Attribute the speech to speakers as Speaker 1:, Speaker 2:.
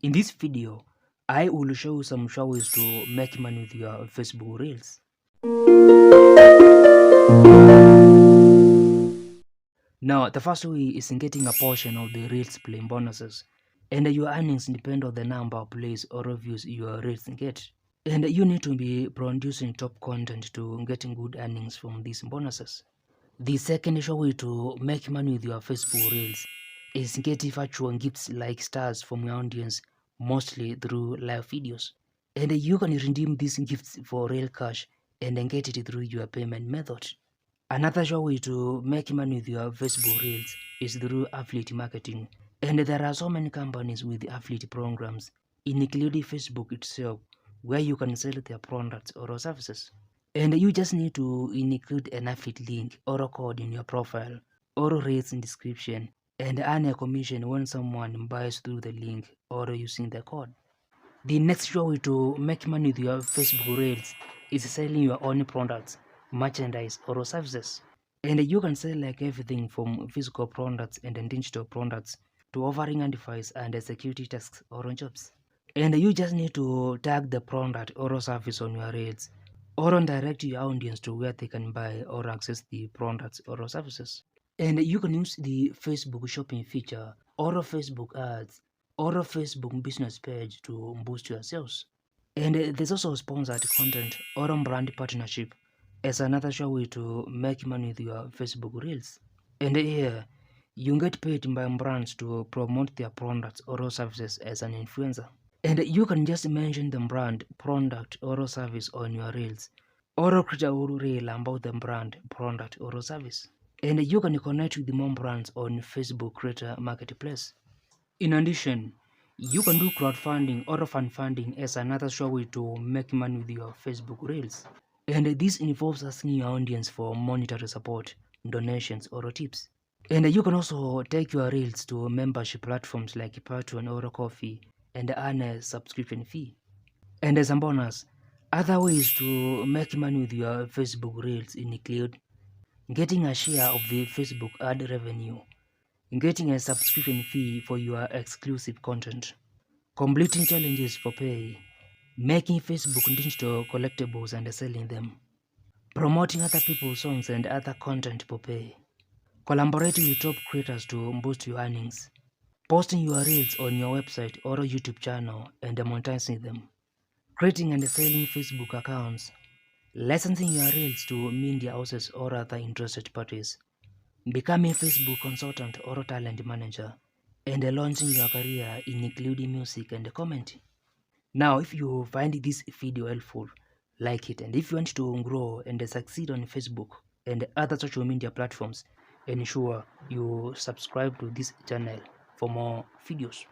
Speaker 1: In this video, I will show you some ways to make money with your Facebook Reels. Now, the first way is in getting a portion of the Reels playing bonuses. And your earnings depend on the number of plays or views your Reels get. And you need to be producing top content to getting good earnings from these bonuses. The second way to make money with your Facebook Reels is getting virtual gifts like stars from your audience, mostly through live videos. And you can redeem these gifts for real cash and then get it through your payment method. Another way to make money with your Facebook Reels is through affiliate marketing. And there are so many companies with affiliate programs, including Facebook itself, where you can sell their products or services. And you just need to include an affiliate link or a code in your profile or rates in description and earn a commission when someone buys through the link or using the code. The next way to make money with your Facebook Reels is selling your own products, merchandise or services. And you can sell like everything from physical products and digital products to offering advice and security tasks or jobs. And you just need to tag the product or service on your Reels or direct your audience to where they can buy or access the products or services. And you can use the Facebook shopping feature or Facebook ads or a Facebook business page to boost your sales. And there's also sponsored content or a brand partnership as another way to make money with your Facebook Reels. And here, you get paid by brands to promote their products or services as an influencer. And you can just mention the brand, product, or service on your Reels, or create a reel about the brand, product, or service. And you can connect with more brands on Facebook Creator Marketplace. In addition, you can do crowdfunding or fanfunding as another way to make money with your Facebook Reels. And this involves asking your audience for monetary support, donations, or tips. And you can also take your Reels to membership platforms like Patreon or Coffee and earn a subscription fee. And as a bonus, other ways to make money with your Facebook Reels include getting a share of the Facebook ad revenue, getting a subscription fee for your exclusive content, completing challenges for pay, making Facebook digital collectibles and selling them, promoting other people's songs and other content for pay, collaborating with top creators to boost your earnings, posting your reels on your website or YouTube channel and monetizing them, creating and selling Facebook accounts, licensing your reels to media houses or other interested parties, becoming Facebook consultant or talent manager, and launching your career in including music and commenting. Now, if you find this video helpful, like it, and if you want to grow and succeed on Facebook and other social media platforms, ensure you subscribe to this channel for more videos.